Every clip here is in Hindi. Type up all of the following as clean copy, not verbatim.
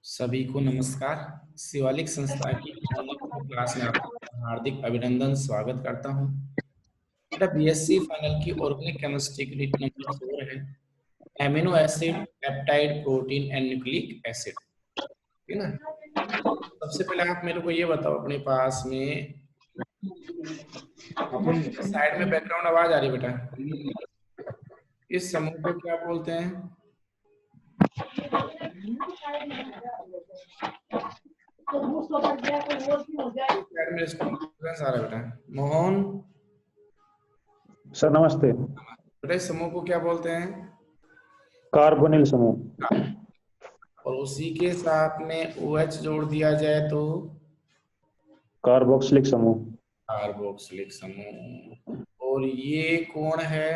सभी को नमस्कार। शिवालिक संस्था की ऑनलाइन क्लास में आपका हार्दिक अभिनंदन स्वागत करता हूं। बेटा बीएससी फाइनल की ऑर्गेनिक केमिस्ट्री की यूनिट नंबर 4 है, amino acid, peptide, protein and nucleic acid. ठीक है ना। सबसे पहले आप मेरे को ये बताओ, अपने पास में अपन साइड में बैकग्राउंड आवाज आ रही है बेटा, इस समूह को क्या बोलते हैं? साइड में डिस्टर्बेंस आ रहा है बेटा। मोहन, सर नमस्ते। बेटा इस समूह को क्या बोलते हैं? कार्बोनिल समूह। और उसी के साथ में OH जोड़ दिया जाए तो कार्बोक्सिलिक समूह। कार्बोक्सिलिक समूह। और ये कौन है?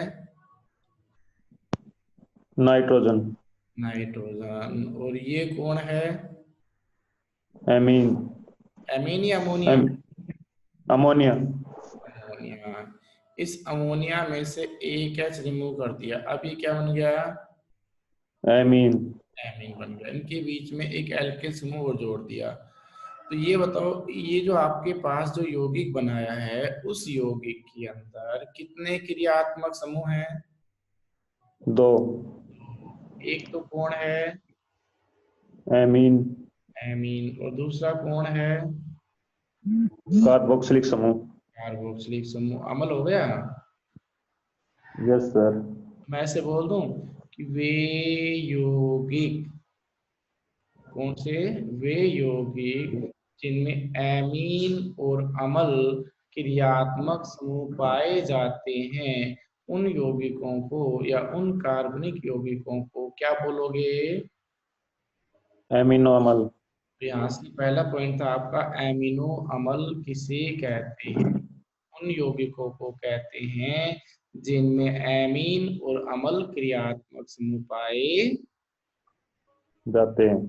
नाइट्रोजन। नाइट्रोजन। और ये कौन है? एमीन। एमीन या अमोनिया? अमोनिया। अमोनिया। इस अमोनिया में से एक H रिमूव कर दिया, अब ये क्या बन गया? एमीन। एमीन बन गया। इनके बीच में एक एल्किल समूह और जोड़ दिया। तो ये बताओ, ये जो आपके पास जो यौगिक बनाया है, उस यौगिक के अंदर कितने क्रियात्मक समूह हैं? 2। एक तो कौन है? एमीन। एमीन। और दूसरा कौन है? कार्बोक्सिलिक समूह। कार्बोक्सिलिक समूह। अम्ल हो गया। Yes sir. मैं ऐसे बोल दूं कि वे यौगिक कौन से? वे यौगिक जिनमें एमीन और अम्ल क्रियात्मक समूह पाए जाते हैं, उन यौगिकों को या उन कार्बनिक यौगिकों को क्या बोलोगे? एमिनो अम्ल। तो यहाँ से पहला पॉइंट था आपका, एमिनो अम्ल किसे कहते हैं? उन यौगिकों को कहते हैं जिनमें एमीन और अम्ल क्रियात्मक समूह पाए। जाते हैं।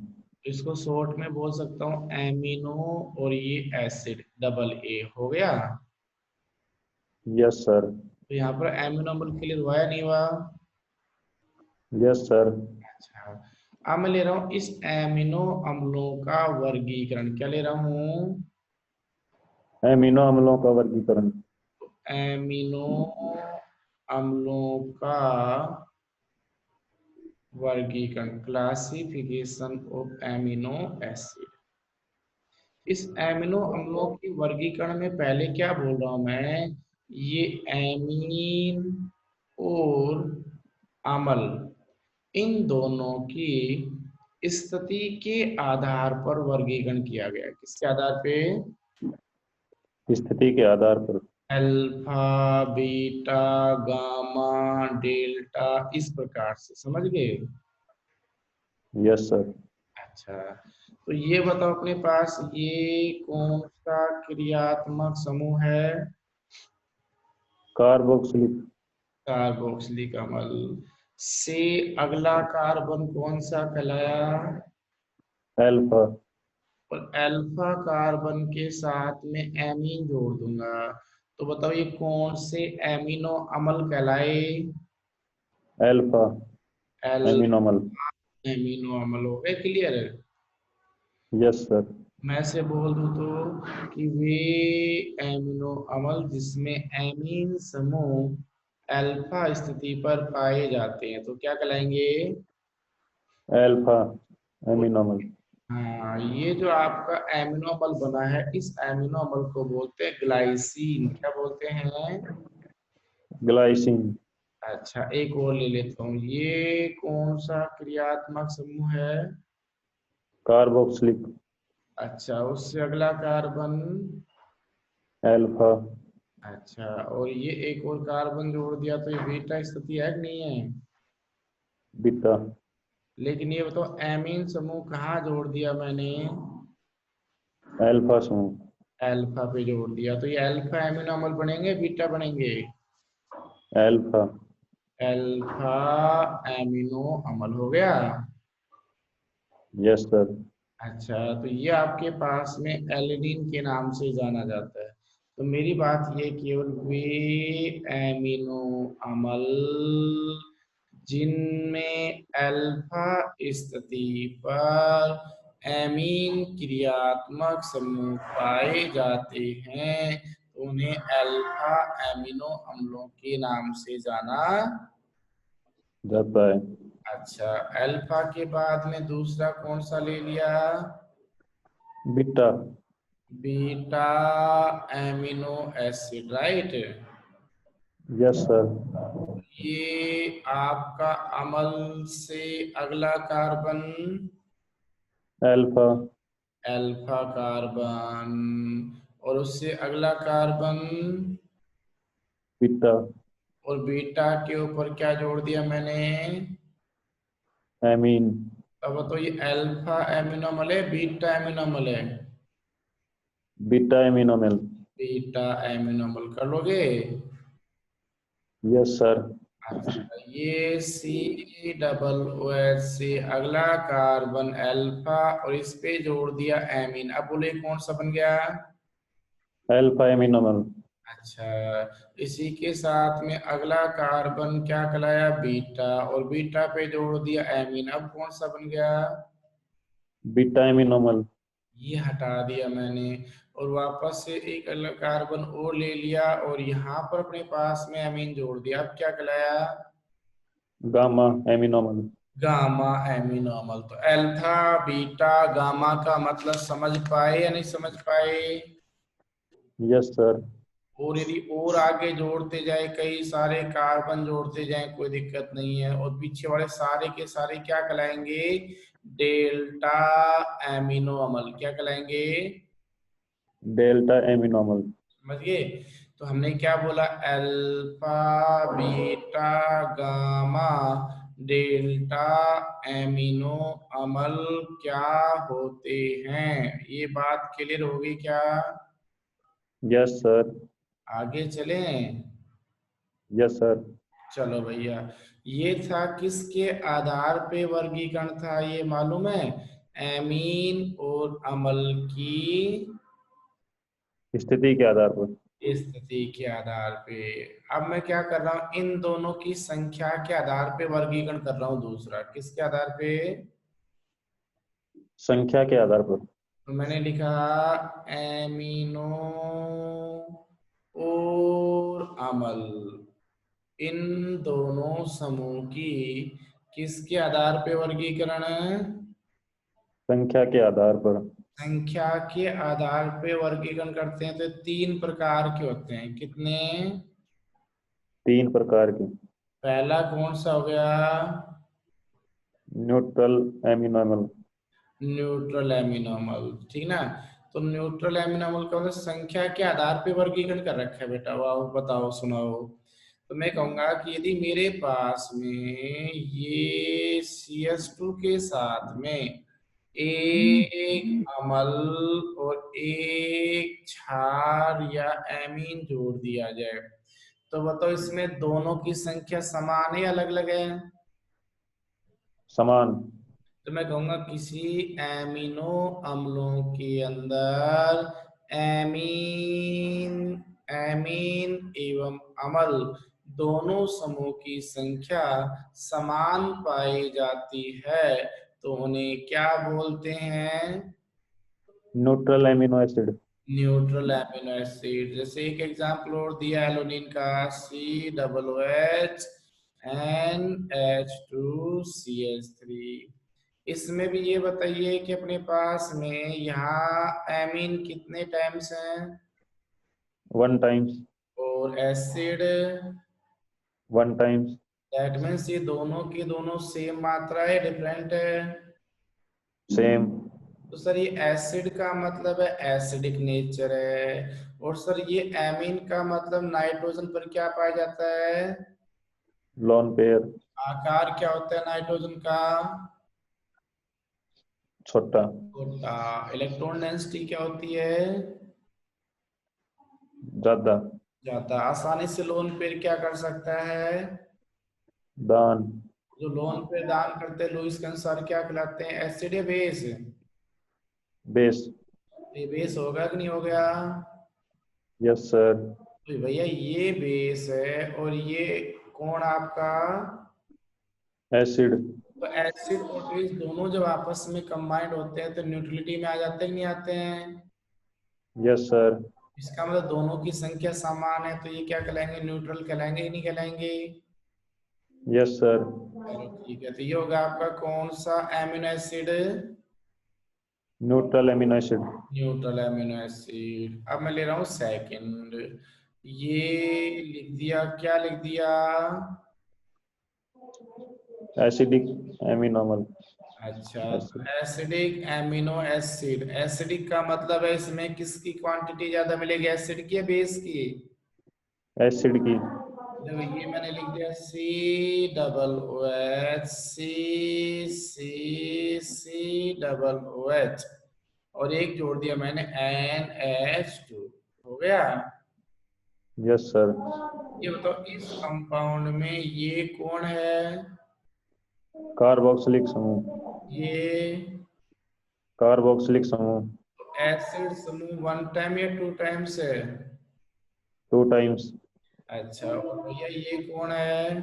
इसको शॉर्ट में बोल सकता हूँ एमिनो और ये एसिड, डबल ए हो गया। Yes sir. तो यहाँ पर एमिनो अम्ल क्लियर हुआ या नहीं हुआ? Yes sir. अच्छा, अब मैं ले रहा हूँ इस एमिनो अम्लों का वर्गीकरण। क्या ले रहा हूँ? एमिनो अम्लों का वर्गीकरण। एमिनो अम्लों का वर्गीकरण, क्लासिफिकेशन ऑफ एमिनो एसिड। इस एमिनो अम्लों के वर्गीकरण में पहले क्या बोल रहा हूं मैं? ये एमीन और अम्ल, इन दोनों की स्थिति के आधार पर वर्गीकरण किया गया। किसके आधार पे? स्थिति के आधार पर। अल्फा, बीटा, गामा, डेल्टा, इस प्रकार से। समझ गए? Yes sir. अच्छा, तो ये बताओ अपने पास ये कौन सा क्रियात्मक समूह है? कार्बोक्सिलिक। कार्बोक्सिलिक अम्ल से अगला कार्बन कौन सा कहलाया? एल्फा। और अल्फा कार्बन के साथ में एमीन जोड़ दूंगा, तो बताओ ये कौन से एमिनो अम्ल कहलाए? एल्फा एमिनो अल्फा अम्ल। एमिनो अम्ल हो गए। क्लियर? Yes sir. मैं से बोल दूं तो कि वे एमिनो अम्ल जिसमें एमीन समूह अल्फा स्थिति पर पाए जाते हैं, तो क्या कहलाएंगे? एल्फा एमिनो अम्ल। हाँ, ये जो आपका एमिनो अम्ल बना है, इस एमिनो अम्ल को बोलते हैं ग्लाइसिन। क्या बोलते हैं? ग्लाइसिन। अच्छा, एक और ले लेता हूँ। ये कौन सा क्रियात्मक समूह है? कार्बोक्सिलिक। अच्छा, उससे अगला कार्बन। एल्फा। अच्छा, और ये एक और कार्बन जोड़ दिया तो ये बीटा स्थिति है कि नहीं है? बीटा। लेकिन ये बताओ एमीन समूह कहाँ जोड़ दिया मैंने? एल्फा समूह। अल्फा पे जोड़ दिया, तो ये अल्फा एमिनो अम्ल बनेंगे, बीटा बनेंगे? एल्फा। अल्फा एमिनो अम्ल हो गया। Yes sir. अच्छा, तो ये आपके पास में एलिनिन के नाम से जाना जाता है। तो मेरी बात ये, केवल वे एमिनो अम्ल जिनमें अल्फा स्थिति पर एमीन क्रियात्मक समूह पाए जाते हैं तो उन्हें अल्फा एमिनो अम्लों के नाम से जाना। जाता है। अच्छा, अल्फा के बाद में दूसरा कौन सा ले लिया? Beta. Beta amino acid, right. Yes sir. ये आपका अमल से अगला कार्बन अल्फा। अल्फा कार्बन, और उससे अगला कार्बन, बीटा। और बीटा के ऊपर क्या जोड़ दिया मैंने? एमीन। अब तो ये अल्फा एमिनोमल है, बीटा एमिनोमल है? बीटा एमिनोमल। बीटा एमिनोमल कर लोगे? Yes sir. अच्छा, ये सी डबल ओ एच से अगला कार्बन अल्फा, और इस पे जोड़ दिया एमीन। अब बोले कौन सा बन गया? अल्फा एमिनोमल। अच्छा, इसी के साथ में अगला कार्बन क्या कहलाया? बीटा, और बीटा पे जोड़ दिया एमीन। अब कौन सा बन गया? बीटा एमिनोमल। ये हटा दिया मैंने, और वापस से एक अलग कार्बन और ले लिया, और यहाँ पर अपने पास में एमीन जोड़ दिया। अब क्या कहलाया? गामा एमिनोमल। गामा एमिनोमल। तो अल्फा बीटा गामा का मतलब समझ पाए या नहीं समझ पाए? Yes sir. और यदि और आगे जोड़ते जाए, कई सारे कार्बन जोड़ते जाए, कोई दिक्कत नहीं है, और पीछे वाले सारे के सारे क्या कहलाएंगे? डेल्टा एमिनो अमल। क्या कहलाएंगे? डेल्टा एमिनोमल। समझ गए? तो हमने क्या बोला? Alpha beta gamma delta amino अमल क्या होते हैं? ये बात क्लियर होगी क्या? Yes sir. आगे चलें? Yes sir. चलो भैया, ये था किसके आधार पे वर्गीकरण था, ये मालूम है? एमीन और अमल की स्थिति के आधार पर। स्थिति के आधार पे। अब मैं क्या कर रहा हूं, इन दोनों की संख्या के आधार पे वर्गीकरण कर रहा हूं। दूसरा किसके आधार पे? संख्या के आधार पर। तो मैंने लिखा एमिनो और अमल, इन दोनों समूह की किसके आधार पे वर्गीकरण है? संख्या के आधार पर। संख्या के आधार पे वर्गीकरण करते हैं तो तीन प्रकार के होते हैं। कितने? तीन प्रकार के। पहला कौन सा हो गया? न्यूट्रल एमिनोमल। न्यूट्रल एमिनोमल, ठीक ना? तो न्यूट्रल एमिनोमल का मतलब संख्या के आधार पे वर्गीकरण कर रखा है बेटा। वाह, बताओ सुनाओ। तो मैं कहूंगा कि यदि मेरे पास में ये CH2 के साथ में एक अमल और एक क्षार या एमीन जोड़ दिया जाए, तो बताओ इसमें दोनों की संख्या समान है या अलग अलग है? समान। तो मैं कहूंगा किसी एमिनो अम्लों के अंदर एमीन एमीन एवं अमल दोनों समूह की संख्या समान पाई जाती है तो उन्हें क्या बोलते हैं? Neutral amino acid. Neutral amino acid. जैसे एक एग्जांपल और दिया एलोनिन का, COOH NH2CH3। इसमें भी ये बताइए कि अपने पास में यहाँ एमीन कितने टाइम्स हैं? One times. और acid? One times. That means ये दोनों की दोनों सेम मात्रा है, डिफरेंट है? सेम। तो सर ये एसिड का मतलब है एसिडिक नेचर है, और सर ये एमीन का मतलब नाइट्रोजन पर क्या पाया जाता है? Lone pair. आकार क्या होता है नाइट्रोजन का? छोटा। छोटा। इलेक्ट्रॉन डेंसिटी क्या होती है? ज्यादा। ज्यादा। आसानी से लोन पेयर क्या कर सकता है? दान। जो लोन पेयर दान करते हैं लुईस के अनुसार क्या कहलाते हैं, एसिड या बेस? बेस। ये बेस होगा कि नहीं हो गया? Yes sir. तो भैया ये बेस है, और ये कौन आपका? एसिड। तो एसिड और बेस दोनों जब आपस में कंबाइंड होते हैं तो न्यूट्रलिटी में आ जाते हैं कि नहीं आते हैं? Yes sir. इसका मतलब दोनों की संख्या समान है, तो ये क्या कहलाएंगे, न्यूट्रल कहलाएंगे कि नहीं कहलाएंगे? Yes sir. चलो ठीक है, तो ये होगा आपका कौन सा amino acid? Neutral amino acid. Neutral amino acid. अब मैं ले रहा हूँ सेकंड। ये लिख दिया, क्या लिख दिया? एसिडिक एमिनो अच्छा, तो acid. Acidic amino acid. Acidic का मतलब है इसमें किसकी क्वांटिटी ज्यादा मिलेगी, एसिड की या बेस की? एसिड की। देखो ये मैंने लिख दिया COOH, COH, और एक जोड़ दिया मैंने NH2। हो गया। Yes sir. ये बताओ इस कंपाउंड में ये कौन है? कार्बोक्सिलिक समूह। ये कार्बोक्सिलिक समूह। एसिड समूह वन टाइम या टू टाइम्स है? 2 टाइम्स। अच्छा, और भैया ये कौन है?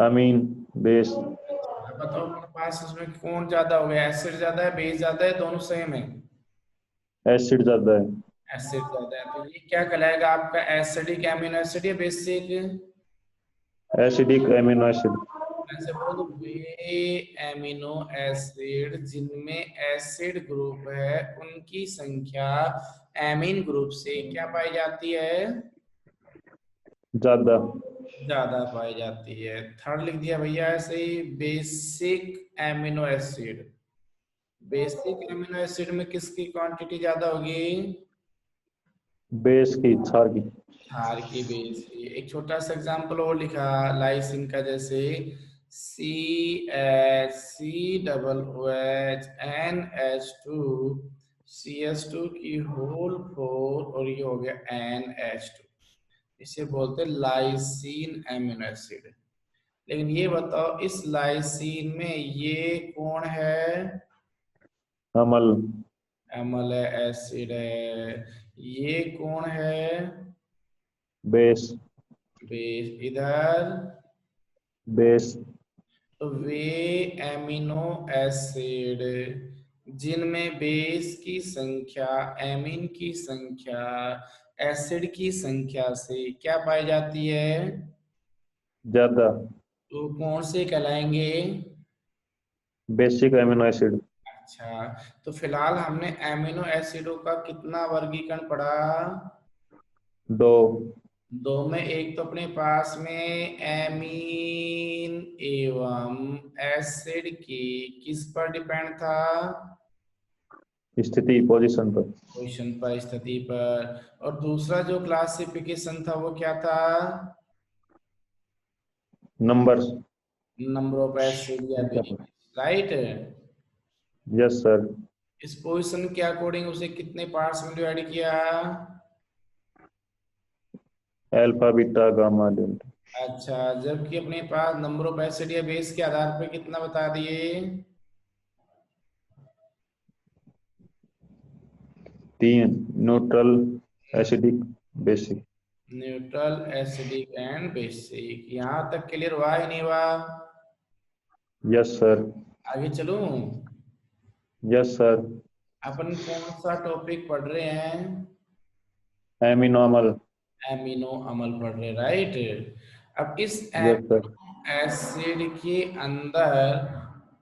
अमीन बेस। अब बताओ अपने पास इसमें कौन ज्यादा हो गया, एसिड ज्यादा है बेस ज्यादा है, दोनों सेम है? एसिड ज्यादा है। एसिड ज्यादा है, तो ये क्या कहलाएगा आपका, एसिडिक एमिनो एसिड या बेसिक? Acidic amino acid. ऐसे बोलो तो वे एमिनो एसिड जिनमें एसिड ग्रुप है उनकी संख्या एमीन ग्रुप से क्या पाई जाती है? ज्यादा। ज्यादा पाई जाती है। थर्ड लिख दिया भैया ऐसे ही, basic amino acid. Basic amino acid में किसकी क्वांटिटी ज्यादा होगी? बेस की, क्षार की। क्षार की, बेस की। एक छोटा सा एग्जांपल और लिखा लाइसिन का, जैसे CH3OH NH2 की होल 4, और ये हो गया NH2। इसे बोलते हैं लाइसिन एमिनो एसिड। लेकिन ये बताओ इस लाइसिन में ये कौन है? अमल। अम्ल है, एसिड है। ये कौन है? बेस। बेस। इधर बेस। तो वे एमिनो एसिड जिनमें बेस की संख्या एमीन की संख्या एसिड की संख्या से क्या पाई जाती है, ज्यादा। तो कौन से कहलाएंगे? Basic amino acid. अच्छा, तो फिलहाल हमने एमिनो एसिडों का कितना वर्गीकरण पढ़ा? 2। दो में। एक तो अपने पास में एमीन एवं एसिड की किस पर डिपेंड था? स्थिति, पोजीशन पर। पोजीशन पर, स्थिति पर। और दूसरा जो क्लासिफिकेशन था वो क्या था? नंबर। नंबर ऑफ एसिड या बेस। राइट। Yes sir. इस पोजीशन के अकॉर्डिंग उसे कितने पार्ट्स में डिवाइड किया? Alpha beta gamma delta. अच्छा, जबकि अपने पास नंबर ऑफ एसिड या बेस के आधार पर कितना बता दिए? 3। Neutral, acidic, basic. Neutral, acidic and basic. यहाँ तक क्लियर हुआ ही नहीं हुआ? Yes sir. आगे चलूं? Yes sir. अपन कौन सा टॉपिक पढ़ रहे हैं? एमिनो अमल। एमिनो अम्ल पढ़ रहे, राइट। अब इस यस सर। एमिनो एसिड के अंदर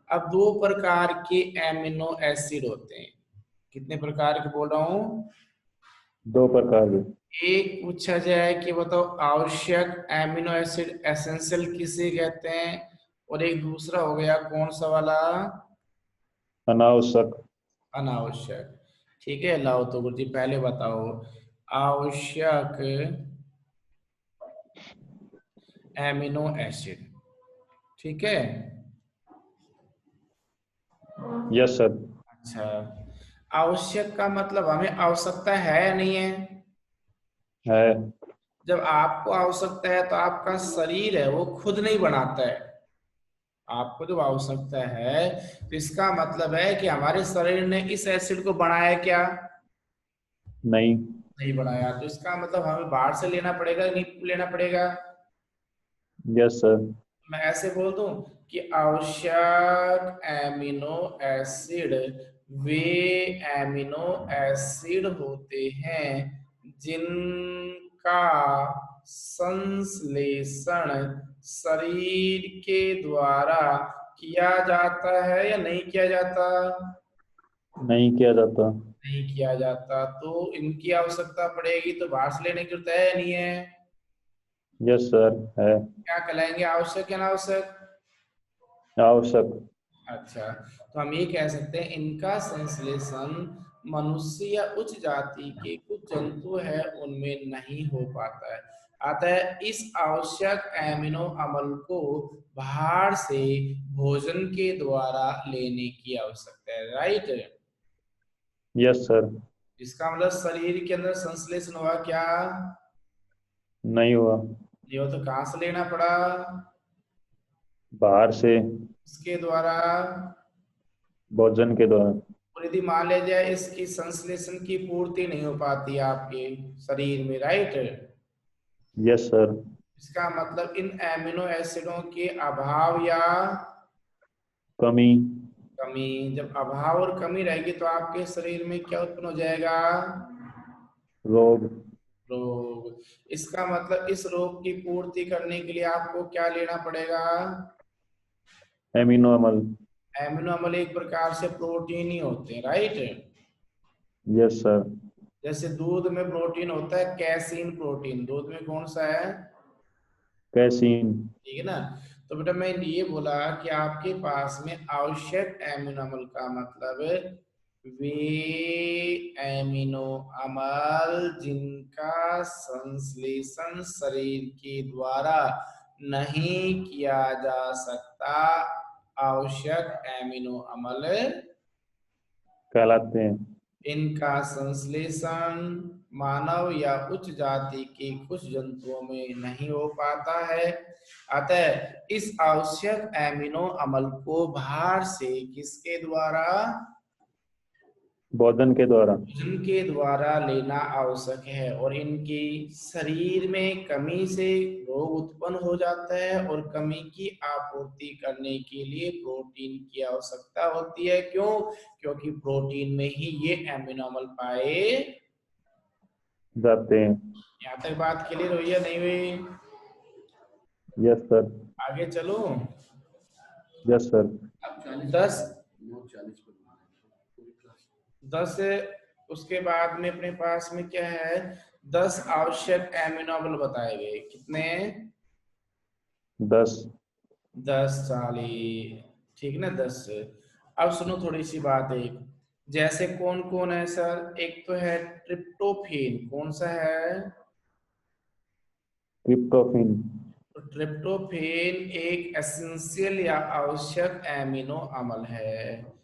अब दो प्रकार के एमिनो एसिड होते हैं। कितने प्रकार के बोल रहा हूँ? 2 प्रकार के। एक पूछा जाए कि बताओ आवश्यक एमिनो एसिड एसेंशियल किसे कहते हैं, और एक दूसरा हो गया कौन सा वाला? अनावश्यक। अनावश्यक। ठीक है, लाओ तो गुरुजी पहले बताओ। आवश्यक एमिनो एसिड, ठीक है। Yes sir. अच्छा, आवश्यक का मतलब हमें आवश्यकता है या नहीं है? है। जब आपको आवश्यकता है तो आपका शरीर है वो खुद नहीं बनाता है। आपको जब आवश्यकता है तो इसका मतलब है कि हमारे शरीर ने इस एसिड को बनाया क्या? नहीं। नहीं बनाया, तो इसका मतलब हमें बाहर से लेना पड़ेगा, नहीं लेना पड़ेगा? Yes sir. मैं ऐसे बोल दूं कि आवश्यक एमिनो एसिड वे एमिनो एसिड होते हैं जिनका संश्लेषण शरीर के द्वारा किया जाता है या नहीं किया जाता? नहीं किया जाता। नहीं किया जाता, तो इनकी आवश्यकता पड़ेगी तो बाहर से लेने की जरूरत है या नहीं है? यस सर, है। क्या कहलाएंगे, आवश्यक या अनावश्यक? आवश्यक। अच्छा, तो हम ये कह सकते हैं इनका संश्लेषण मनुष्य या उच्च जाति के कुछ जंतु है उनमें नहीं हो पाता है। अतः इस आवश्यक एमिनो अम्ल को बाहर से भोजन के द्वारा लेने की आवश्यकता है, राइट? Yes sir. इसका मतलब शरीर के अंदर संश्लेषण हुआ क्या? नहीं हुआ। ये हो तो कहाँ से लेना पड़ा? बाहर से। इसके द्वारा। भोजन के द्वारा। और यदि मान लिया जाए इसकी संश्लेषण की पूर्ति नहीं हो पाती आपके शरीर में, राइट? Yes sir. इसका मतलब इन एमिनो एसिडों के अभाव या कमी। कमी, जब अभाव और कमी रहेगी तो आपके शरीर में क्या उत्पन्न हो जाएगा? रोग। रोग। इसका मतलब इस रोग की पूर्ति करने के लिए आपको क्या लेना पड़ेगा? एमिनो अम्ल। एमिनो अम्ल एक प्रकार से प्रोटीन ही होते हैं, राइट? Yes sir. जैसे दूध में प्रोटीन होता है, कैसीन प्रोटीन, दूध में कौन सा है? कैसीन। ठीक है ना? तो बेटा मैं ये बोला कि आपके पास में आवश्यक एमिनो अम्ल का मतलब वे एमिनो अम्ल जिनका संश्लेषण शरीर के द्वारा नहीं किया जा सकता, आवश्यक एमिनो अम्ल कहलाते हैं। इनका संश्लेषण मानव या उच्च जाति के कुछ जंतुओं में नहीं हो पाता है। अतः इस आवश्यक एमिनो अम्ल को बाहर से किसके द्वारा? भोजन के द्वारा। भोजन के द्वारा लेना आवश्यक है, और इनकी शरीर में कमी से रोग उत्पन्न हो जाता है, और कमी की आपूर्ति करने के लिए प्रोटीन की आवश्यकता होती है। क्यों? क्योंकि प्रोटीन में ही ये एमिनो अम्ल पाए जाते हैं। यहाँ तक बात क्लियर हुई या नहीं हुई? Yes sir. आगे चलो। Yes sir. 10 10 उसके बाद में अपने पास में क्या है, 10 आवश्यक एमिनो अम्ल बताए गए। कितने? 10। 10 40, ठीक ना? 10। अब सुनो थोड़ी सी बात, एक जैसे कौन कौन है सर? एक तो है ट्रिप्टोफेन, कौन सा है? ट्रिप्टोफिन। तो ट्रिप्टोफेन एक एसेंशियल या आवश्यक एमिनो अम्ल है।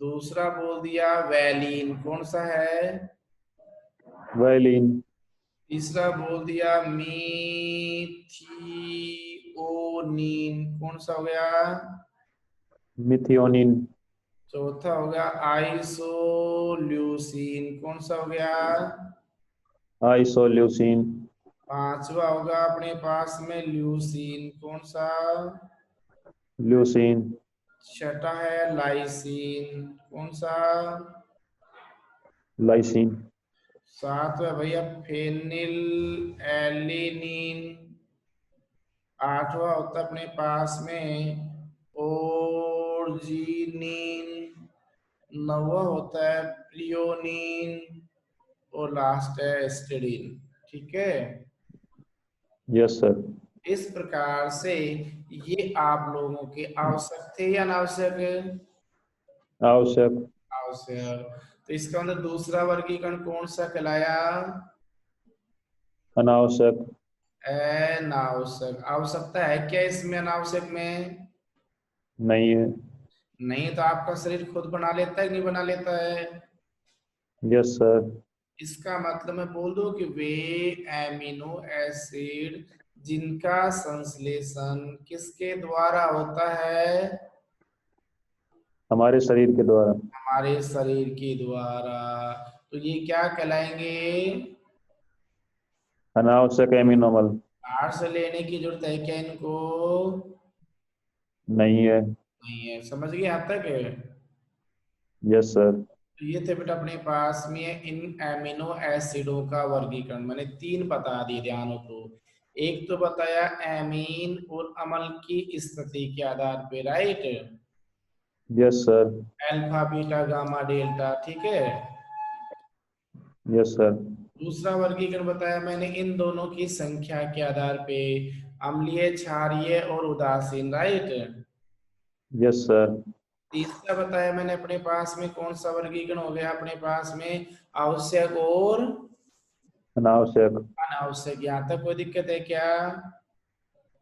दूसरा बोल दिया वैलीन, कौन सा है? वायलिन। तीसरा बोल दिया मीथियोनीन, कौन सा हो गया? मिथियोनिन। चौथा हो गया आइसोल्यूसिन, कौन सा हो गया? आइसोल्यूसिन। पांचवा होगा अपने पास में ल्यूसीन, कौन सा? ल्यूसिन। छठा है लाइसिन, कौन सा? लाइसिन। सातवा भैया फेनिल एलिनीन। आठवां होता है अपने पास में ओर्जिनिन। नौवा होता है प्रियोनिन। और लास्ट है एस्टिडीन। ठीक है? Yes sir. इस प्रकार से ये आप लोगों के आवश्यक थे या अनावश्यक? आवश्यक। आवश्यक। तो इसका मतलब दूसरा वर्गीकरण कौन सा कहलाया? अनावश्यक। अनावश्यक। आवश्यकता है क्या इसमें अनावश्यक में? नहीं है। नहीं, तो आपका शरीर खुद बना लेता है कि नहीं बना लेता है? Yes sir. इसका मतलब मैं बोल दूं कि वे एमिनो एसिड जिनका संश्लेषण किसके द्वारा होता है? हमारे शरीर के द्वारा। हमारे शरीर के द्वारा। तो ये क्या कहलाएंगे? अनावश्यक एमिनो अम्ल। बाहर से लेने की जरूरत है क्या इनको? नहीं है। नहीं है, समझ गए यहाँ तक? Yes sir. तो ये थे बेटा अपने पास में इन एमिनो एसिडों का वर्गीकरण, मैंने तीन बता दिए, ध्यान हो तो। एक तो बताया एमीन और अमल की स्थिति के आधार पे, right, yes sir. Alpha beta gamma delta, ठीक है। Yes sir. दूसरा वर्गीकरण बताया मैंने इन दोनों की संख्या के आधार पे, अम्लीय, क्षारीय और उदासीन, राइट। Yes sir. तीसरा बताया मैंने अपने पास में कौन सा वर्गीकरण हो गया अपने पास में, आवश्यक और अनावश्यक। अनावश्यक। यहाँ तक कोई दिक्कत है क्या?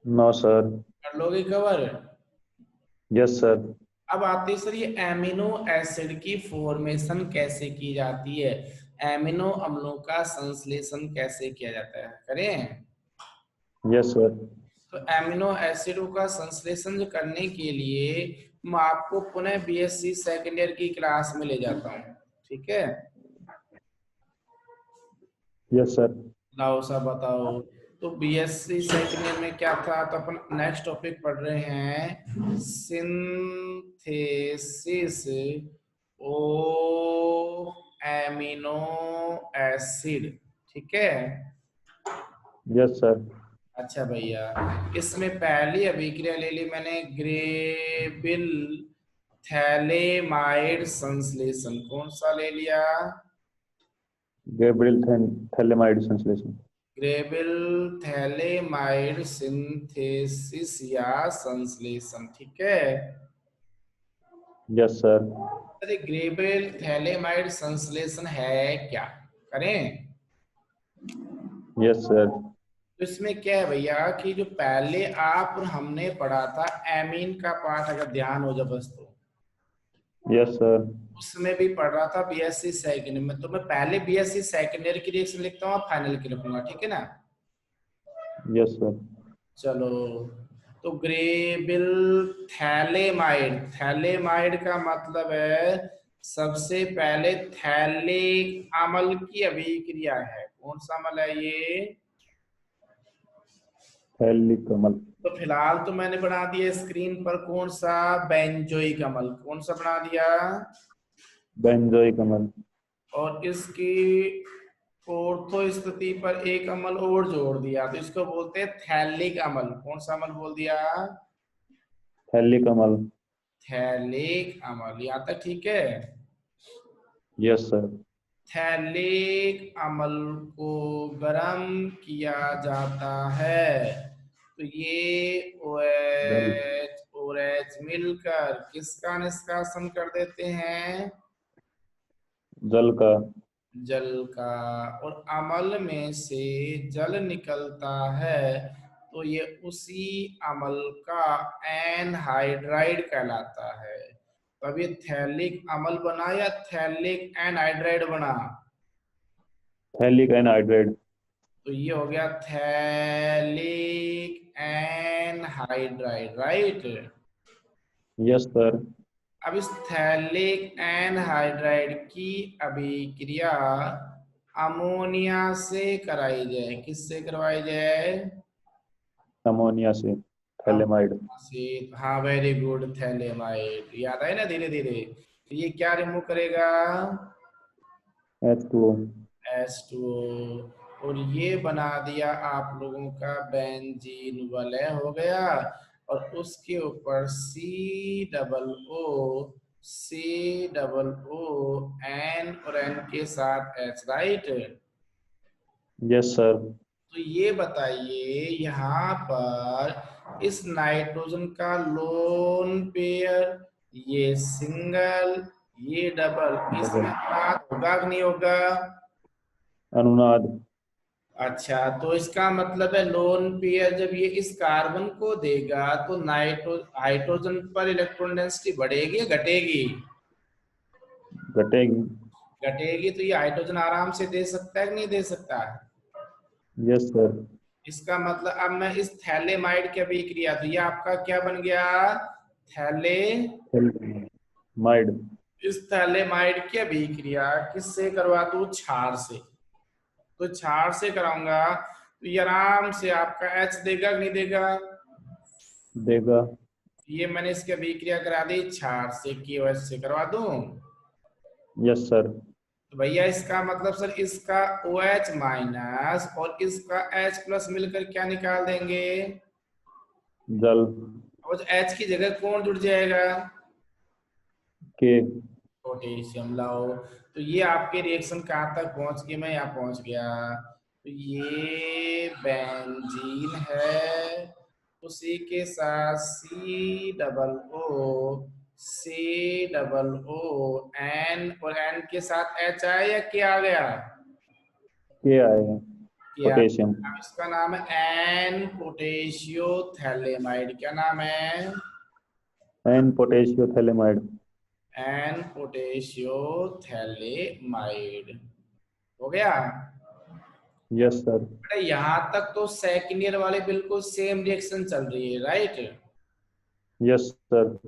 No sir. कर लोगे कवर? Yes sir. अब आते सर ये एमिनो एसिड की फॉर्मेशन कैसे की जाती है, एमिनो अम्लों का संश्लेषण कैसे किया जाता है, करें? Yes sir. तो एमिनो एसिडों का संश्लेषण करने के लिए मैं आपको पुनः बीएससी सेकेंड ईयर की क्लास में ले जाता हूँ, ठीक है। Yes sir. लाओ सा बताओ। तो बीएससी सेकेंड ईयर में क्या था, तो अपन नेक्स्ट टॉपिक पढ़ रहे हैं सिंथेसिस ओ एमिनो एसिड, ठीक है। Yes sir. अच्छा भैया, इसमें पहली अभिक्रिया ले ली मैंने, ग्रेबिल थैलेमाइड संश्लेषण, कौन सा ले लिया? गैब्रियल थैलेमाइड संश्लेषण। ग्रेबिल थैलेमाइड सिंथेसिस या संश्लेषण, ठीक है। Yes sir. अरे ग्रेबिल थैलेमाइड संश्लेषण है क्या, करें? Yes sir. तो इसमें क्या है भैया कि जो पहले आप और हमने पढ़ा था एमीन का पाठ, अगर ध्यान हो जाए बस, तो यस सर। उसमें भी पढ़ रहा था बीएससी सेकंड में, तो मैं पहले बीएससी सेकंड ईयर की रिएक्शन लिखता हूँ, फाइनल की लिखूंगा, ठीक है ना। Yes sir. चलो, तो ग्रेबिल थैलेमाइड, थैलेमाइड का मतलब है सबसे पहले थैलिक अम्ल की अभिक्रिया है, कौन सा अम्ल है ये? थैलिक अम्ल। तो फिलहाल तो मैंने बना दिया स्क्रीन पर कौन सा, बेंजोइक अम्ल, कौन सा बना दिया? बेंजोइक अम्ल। और इसकी ऑर्थो स्थिति पर एक अम्ल और जोड़ दिया, तो इसको बोलते हैं थैलिक अम्ल, कौन सा अम्ल बोल दिया? थैलिक अम्ल। थैलिक अम्ल, यहाँ तक ठीक है। Yes sir. थैलिक अम्ल को गर्म किया जाता है, तो ये जल। OH मिलकर किसका निष्कासन कर देते हैं? जल का। जल का। और अम्ल में से जल निकलता है, तो ये उसी अम्ल का एनहाइड्राइड कहलाता है। तो अब ये थैलिक अम्ल बना या थैलिक एनहाइड्राइड बना? Phthalic anhydride. तो ये हो गया phthalic anhydride, right. Yes sir. अब इस थैलिक एनहाइड्राइड की अभिक्रिया अमोनिया से कराई जाए, किससे करवाई जाए? अमोनिया से। थैलेमाइड। अमोनिया से, हाँ वेरी गुड, थैलेमाइड याद आए ना धीरे धीरे। तो ये क्या रिमूव करेगा? H2O। H2O, और ये बना दिया आप लोगों का बेंजीन वलय हो गया, और उसके ऊपर COO और N के साथ H, राइट। Yes sir. तो ये बताइए यहाँ पर इस नाइट्रोजन का लोन पेयर, ये सिंगल, ये डबल, इसमें डबल। अनुनाद होगा कि नहीं होगा? अनुनाद। अच्छा, तो इसका मतलब है लोन पेयर जब ये इस कार्बन को देगा तो हाइड्रोजन पर इलेक्ट्रॉन डेंसिटी बढ़ेगी या घटेगी? घटेगी। घटेगी, तो ये हाइड्रोजन आराम से दे सकता है कि नहीं दे सकता? Yes sir. इसका मतलब अब मैं इस थैलेमाइड की अभिक्रिया, तो ये आपका क्या बन गया, थैले, माइड। इस थैलेमाइड की अभिक्रिया किससे करवा दूं, क्षार से। तो क्षार से कराऊंगा तो ये आराम से आपका H देगा कि नहीं देगा? देगा। ये मैंने इसके अभिक्रिया करा दी क्षार से, KOH से करवा दूं? Yes sir. तो भैया इसका मतलब सर इसका OH माइनस और इसका H प्लस मिलकर क्या निकाल देंगे? जल। और H की जगह कौन जुड़ जाएगा? के। पोटेशियम लाओ। तो ये आपके रिएक्शन कहाँ तक पहुंच गए? मैं यहाँ पहुंच गया। तो ये बेंजीन है, उसी के साथ C O, और N के साथ H आया या क्या आ गया? के आएगा। क्या? पोटेशियम। अब इसका नाम है एन पोटेशियो थैलेमाइड। क्या नाम है? N potassio phthalimide. N potassio phthalimide. हो गया? Yes sir. बेटा यहाँ तक तो सेकेंड ईयर वाले बिल्कुल सेम रिएक्शन चल रही है, राइट? Yes sir.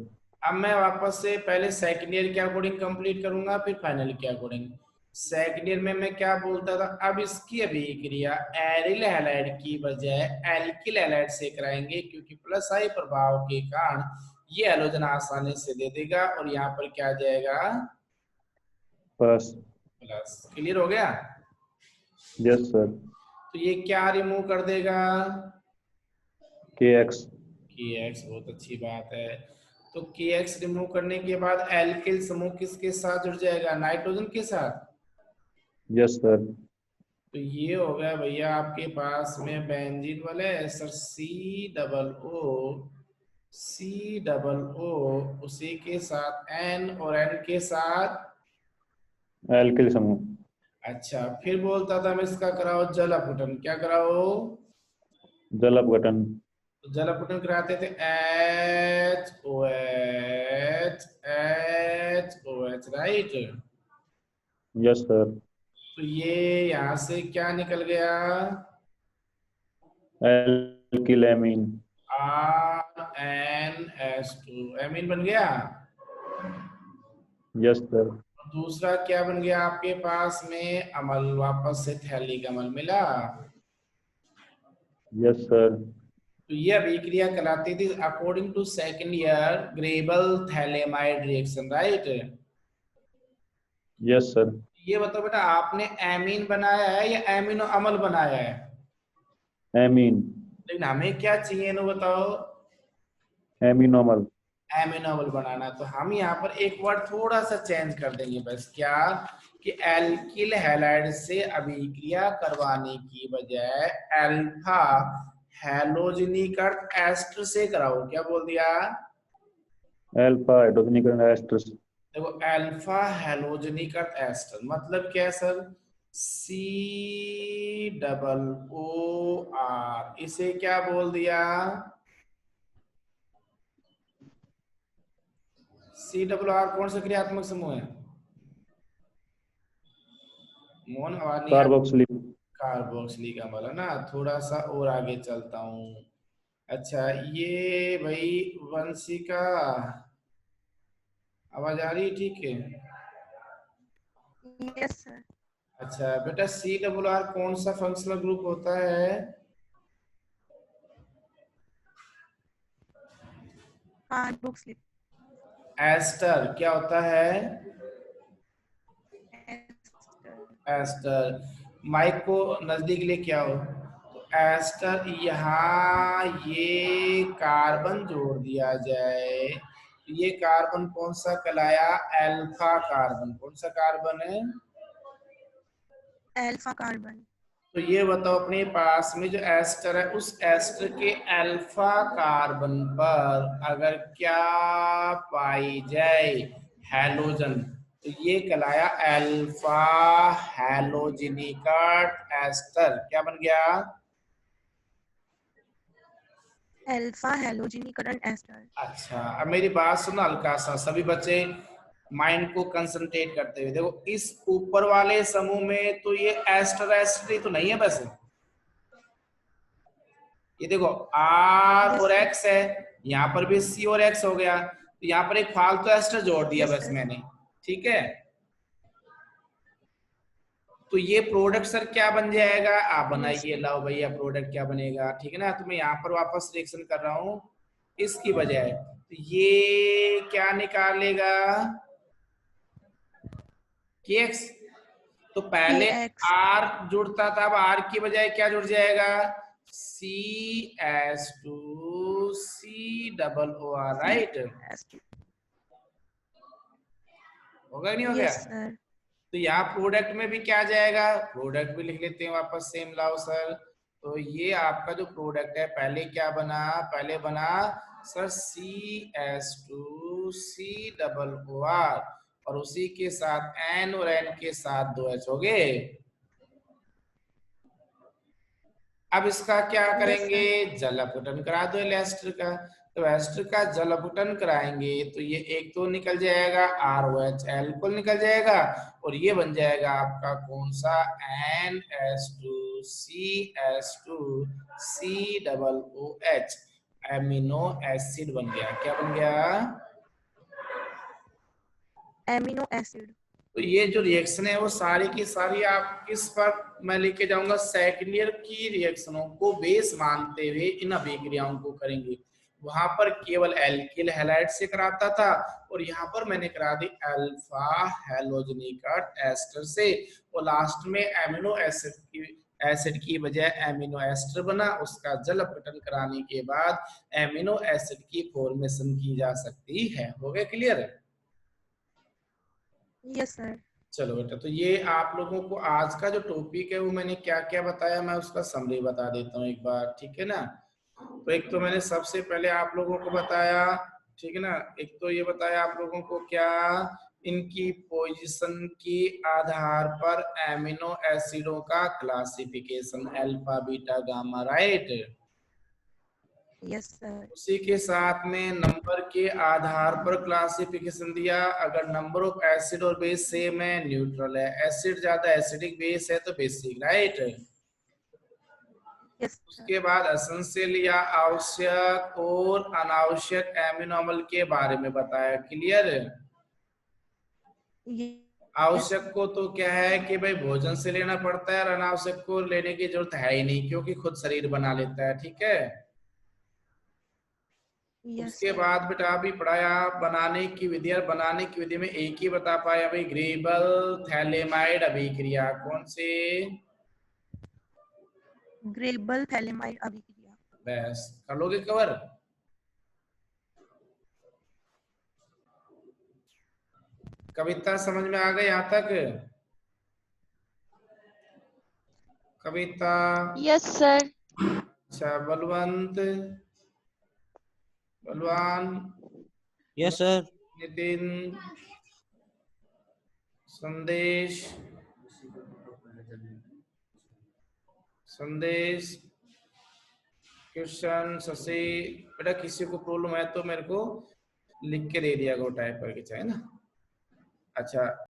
अब मैं वापस से पहले सेकेंड ईयर के अकॉर्डिंग कंप्लीट करूंगा, फिर फाइनल के अकॉर्डिंग। सेकेंड ईयर में मैं क्या बोलता था? अब इसकी अभिक्रिया एरिल हैलाइड की बजाय एल्किल हैलाइड से कराएंगे, क्योंकि प्लस आई प्रभाव के कारण ये हैलोजन आसानी से दे देगा और यहाँ पर क्या आ जाएगा? बस। प्लस। क्लियर हो गया? Yes sir. तो ये क्या रिमूव कर देगा? के एक्स। KX। बहुत अच्छी बात है। तो KX रिमूव करने के बाद एल्किल समूह किसके साथ जुड़ जाएगा? नाइट्रोजन के साथ। Yes sir. तो ये हो गया भैया आपके पास में बेंजीन वाले सर, C O उसी के साथ N और N के साथ। एल्किल समूह। अच्छा, फिर बोलता था मैं इसका कराओ जल अपघटन। क्या कराओ? जल अपघटन। तो जल अपघटन कराते थे HOH, राइट? Yes sir. तो ये यहां से क्या निकल गया? Alkyl amine. RNS2 एमीन बन गया। Yes sir. दूसरा क्या बन गया आपके पास में? अमल, वापस से थैलिक अमल मिला। Yes sir. तो ये अभिक्रिया कहलाती थी according to second year Gabriel phthalimide reaction, right? Yes sir. ये बताओ बेटा, आपने एमीन बनाया है या एमिनो अमल बनाया है? एमीन। लेकिन हमें क्या चाहिए ना, बताओ? एमिनोमल। एमिनोमल बनाना। तो हम यहाँ पर एक वर्ड थोड़ा सा चेंज कर देंगे बस। क्या? कि एल्किल हैलाइड से अभिक्रिया करवाने की बजाय अल्फा हैलोजनीकरण एस्टर से कराओ। क्या बोल दिया? अल्फा हाइड्रोजनीकरण एस्टर। देखो, अल्फा हैलोजनीकरण एस्टर मतलब क्या है सर? COOR। इसे क्या बोल दिया? COR कौन सा क्रियात्मक समूह है? मोहन, आवाज नहीं आ। कार्बोक्सिलिक। कार्बोक्सिलिक अम्ल है ना। थोड़ा सा और आगे चलता हूँ। अच्छा, ये भाई वंशिका, आवाज आ रही है? ठीक है। Yes sir. अच्छा बेटा, COR कौन सा फंक्शनल ग्रुप होता है? Carboxylic ester. क्या होता है? एस्टर। एस्टर। माइक को नजदीक लेके आओ। तो एस्टर, यहाँ ये कार्बन जोड़ दिया जाए तो ये कार्बन कौन सा कहलाया? Alpha carbon. कौन सा कार्बन है? Alpha carbon. तो ये बताओ, अपने पास में जो एस्टर है, उस एस्टर के अल्फा कार्बन पर अगर क्या पाई जाए? हैलोजन। तो ये कहलाया अल्फा हैलोजनीकरण एस्टर। क्या बन गया? अल्फा हैलोजनीकरण एस्टर। अच्छा, अब मेरी बात सुनो हल्का सा, सभी बच्चे माइंड को कंसंट्रेट करते हुए देखो। इस ऊपर वाले समूह में तो ये एस्टर एस्टर तो नहीं है वैसे। ये देखो R और X है, यहाँ पर भी C और X हो गया, तो यहाँ पर एक फालतू एस्टर जोड़ दिया बस मैंने। ठीक है, तो ये प्रोडक्ट सर क्या बन जाएगा? आप बनाइए। लाओ भैया, प्रोडक्ट क्या बनेगा? ठीक है ना। तो मैं यहाँ पर वापस रिएक्शन कर रहा हूँ। इसकी बजाय, तो ये क्या निकालेगा, kx। तो पहले kx r जुड़ता था, अब r की बजाय क्या जुड़ जाएगा, c s two c double O R, right. होगा नहीं हो गया। Yes sir. तो यहाँ प्रोडक्ट में भी क्या जाएगा, प्रोडक्ट भी लिख लेते हैं वापस, सेम लाओ सर। तो ये आपका जो प्रोडक्ट है, पहले क्या बना, पहले बना sir C S two C double O R, और उसी के साथ एन और एन के साथ 2H हो गए। अब इसका क्या करेंगे, जल अपघटन करा दो एस्टर का। तो एस्टर का जल अपघटन कराएंगे तो ये एक तो निकल जाएगा, ROH एल्कोहल निकल जाएगा, और ये बन जाएगा आपका कौन सा, NS2CS2C double OH, amino acid बन गया। क्या बन गया, एमिनो एसिड। तो ये जो रिएक्शन है वो सारी की सारी आप किस पर मैं लेके जाऊंगा, सेकेंड ईयर की रिएक्शनों को बेस मानते हुए इन अभिक्रियाओं को करेंगे। वहां पर केवल एल्किल हैलाइड से कराता था, और यहाँ पर मैंने करा दी अल्फा हैलोजनीकट एस्टर से, और लास्ट में एमिनो एसिड की बजाय एमिनो एस्टर बना। उसका जल अपघटन कराने के बाद एमिनो एसिड की फॉर्मेशन की जा सकती है। हो गया क्लियर। Yes sir. चलो बेटा, तो ये आप लोगों को आज का जो टॉपिक है वो मैंने क्या क्या बताया, मैं उसका समरी बता देता हूँ एक बार, ठीक है ना। तो एक तो मैंने सबसे पहले आप लोगों को बताया, ठीक है ना, एक तो ये बताया आप लोगों को क्या, इनकी पोजीशन के आधार पर एमिनो एसिडों का classification, alpha beta gamma, right. Yes sir. उसी के साथ में नंबर के आधार पर क्लासिफिकेशन दिया, अगर नंबर ऑफ एसिड और बेस सेम है न्यूट्रल है, एसिड ज्यादा एसिडिक बेस है तो बेसिक, राइट। यस उसके बाद एसेंशियल या आवश्यक और अनावश्यक एमिनो अम्ल के बारे में बताया, क्लियर। आवश्यक को तो क्या है कि भाई भोजन से लेना पड़ता है, और अनावश्यक को लेने की जरूरत है ही नहीं क्योंकि खुद शरीर बना लेता है, ठीक है। उसके बाद बेटा अभी पढ़ाया बनाने की विधि, और बनाने की विधि में एक ही बता पाया भाई, ग्रेबल थैलेमाइड अभिक्रिया। कौन से, ग्रेबल थैलेमाइड अभिक्रिया। बस कर लोगे कवर। कविता समझ में आ गई यहाँ तक, कविता। Yes sir. अच्छा बलवंत, बलवान, यस सर। नितिन, संदेश, संदेश, क्वेश्चन, शशि। बेटा किसी को प्रॉब्लम है तो मेरे को लिख के दे दिया करो टाइप करके, चाहे ना। अच्छा